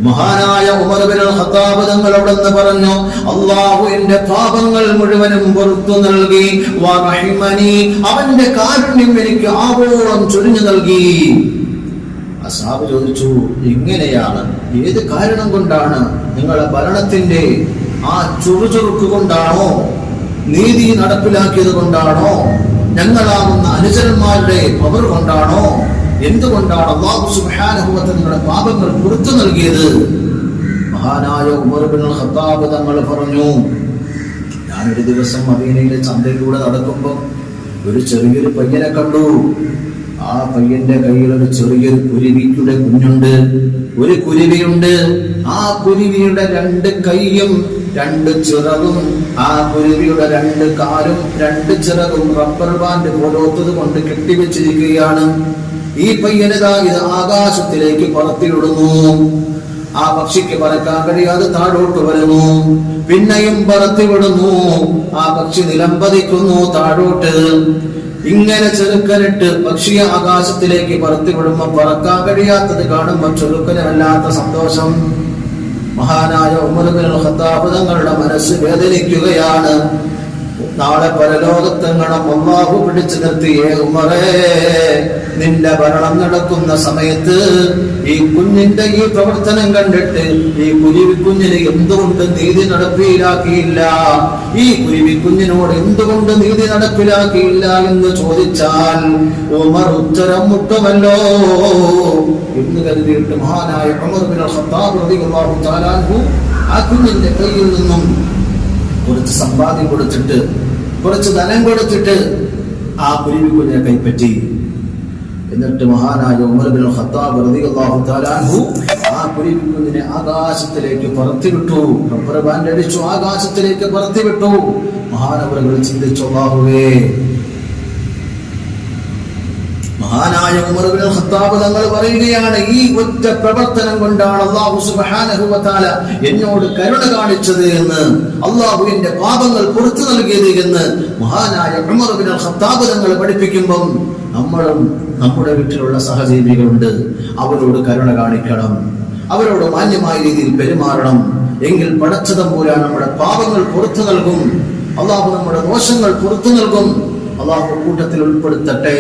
മഹാനായ ഉമർ ഇബ്നുൽ ഖത്താബ് തങ്ങൾ അവിടുന്ന് പറഞ്ഞു, അല്ലാഹു എന്റെ പാപങ്ങൾ മുഴുവനും പുറത്തു നൽകി, വറഹിമനി, അവന്റെ കാരുണ്യം എനിക്ക് ആവോളം ചൊരിഞ്ഞു നൽകി. അസ്ഹാബ് ചോദിച്ചു, എങ്ങനെയാണ്, ഏത് കാരണം കൊണ്ടാണ്? നിങ്ങളുടെ ഭരണത്തിന്റെ ആ ചുറുചുറുക്ക് കൊണ്ടാണോ, നീതി നടപ്പിലാക്കിയത് കൊണ്ടാണോ, ഞങ്ങളാവുന്ന അനുചരന്മാരുടെ പവർ കൊണ്ടാണോ, എന്തുകൊണ്ടാണ് അല്ലാഹു സുബ്ഹാനഹു വ തആല നിങ്ങളുടെ പാപങ്ങൾ പുറത്തു നൽകിയത്? മഹാനായ ഉമർ ഇബ്നുൽ ഖത്താബ് തങ്ങൾ പറഞ്ഞു, ഞാനൊരു ദിവസം മദീനയിലെ ചന്തയിലൂടെ നടക്കുമ്പോൾ ഒരു ചെറിയൊരു പയ്യനെ കണ്ടു. ആ പയ്യന്റെ കയ്യിൽ ഒരു ചെറിയൊരു കുരുവിയുടെ കുഞ്ഞുണ്ട്, ഒരു കുരുവിയുണ്ട്. ആ കുരുവിയുടെ രണ്ട് കൈയും രണ്ട് ചിറകും, ആ കുരുവിയുടെ രണ്ട് കാലും രണ്ട് ചിറകും റബ്ബർ ബാൻഡ് പോലത്തത് കൊണ്ട് കെട്ടിവെച്ചിരിക്കുകയാണ്. ഈ പയ്യനതാ ഇത് ആകാശത്തിലേക്ക് പറത്തിവിടുന്നു. ആ പക്ഷിക്ക് പറക്കാൻ കഴിയാതെ താഴോട്ട് വരുന്നു, പിന്നെയും പറത്തിവിടുന്നു. ആ പക്ഷി നിലംപതിക്കുന്നു താഴോട്ട്. ഇങ്ങനെ ചെറുക്കനിട്ട് പക്ഷിയെ ആകാശത്തിലേക്ക് പറത്തിവിടുമ്പോ പറക്കാൻ കഴിയാത്തത് കാണുമ്പോൾ ചെറുക്കന് വല്ലാത്ത സന്തോഷം. മഹാനായ ഉമർ ഇബ്നുൽ ഖത്താബ് തങ്ങളുടെ മനസ്സ് വേദനിക്കുകയാണ്. നാളെ പരലോകത്തെങ്ങണം അല്ലാഹു പിടിച്ചു നിർത്തിയേ ഉമറേ, നിന്റെ ഭരണം നടക്കുന്ന സമയത്ത് ഈ കുഞ്ഞിന്റെ ഈ പ്രവർത്തനം കണ്ടിട്ട് ഈ കുരുവിക്കുഞ്ഞിന് എന്തുകൊണ്ട് നീതി നടപ്പിലാക്കിയില്ല, ഈ കുരുവിക്കുഞ്ഞിനോട് എന്തുകൊണ്ട് നീതി നടപ്പിലാക്കിയില്ല എന്ന് ചോദിച്ചാൽ ഉമർ ഉത്തരം മുട്ടുമല്ലോ എന്ന് കരുതിയിട്ട് മഹാനായ ഉമർ ഇബ്നുൽ ഖത്താബ് റളിയല്ലാഹു തആല അൻഹു ആ കുഞ്ഞിന്റെ കയ്യിൽ നിന്നും കുറച്ച് സമ്പാദ്യം കൊടുത്തിട്ട്, കുറച്ച് ധനം കൊടുത്തിട്ട് ആ കുരുവിക്കുഞ്ഞിനെ കൈപ്പറ്റി. എന്നിട്ട് മഹാനായ ഉമർ ഇബ്നുൽ ഖത്താബ് റളിയല്ലാഹു തആല അൻഹു ആ കുരുവിക്കുഞ്ഞിനെ ആകാശത്തിലേക്ക് പറത്തിവിട്ടു. റബ്ബർ ബാൻഡ് അടിച്ചു, ആകാശത്തിലേക്ക് പറത്തിവിട്ടു. മഹാനവറുകൾ ചിന്തിച്ചു, അല്ലാഹുവേ, മഹാനായ ഉമർ ഇബ്നുൽ ഖത്താബ് തങ്ങൾ പറയുകയാണ്, ഈ ഒറ്റ പ്രവർത്തനം കൊണ്ടാണ് അല്ലാഹു സുബ്ഹാനഹു വ തആല എന്നോട് കരുണ കാണിച്ചത് എന്ന്, അല്ലാഹു എന്റെ പാപങ്ങൾ പുറത്തു നൽകിയത് എന്ന് മഹാനായ ഉമർ ഇബ്നുൽ ഖത്താബ് തങ്ങൾ പഠിപ്പിക്കുമ്പോൾ നമ്മളും നമ്മുടെ വീട്ടിലുള്ള സഹജീവികളുണ്ട്, അവരോട് കരുണ കാണിക്കണം, അവരോട് മാന്യമായ രീതിയിൽ പെരുമാറണം. എങ്കിൽ പടച്ചതമ്പുരാൻ നമ്മുടെ പാപങ്ങൾ പുറത്തു നൽകും, അല്ലാഹു നമ്മുടെ ദോഷങ്ങൾ പുറത്തു നൽകും. അല്ലാഹു കൂട്ടത്തിൽ ഉൾപ്പെടുത്തട്ടെ.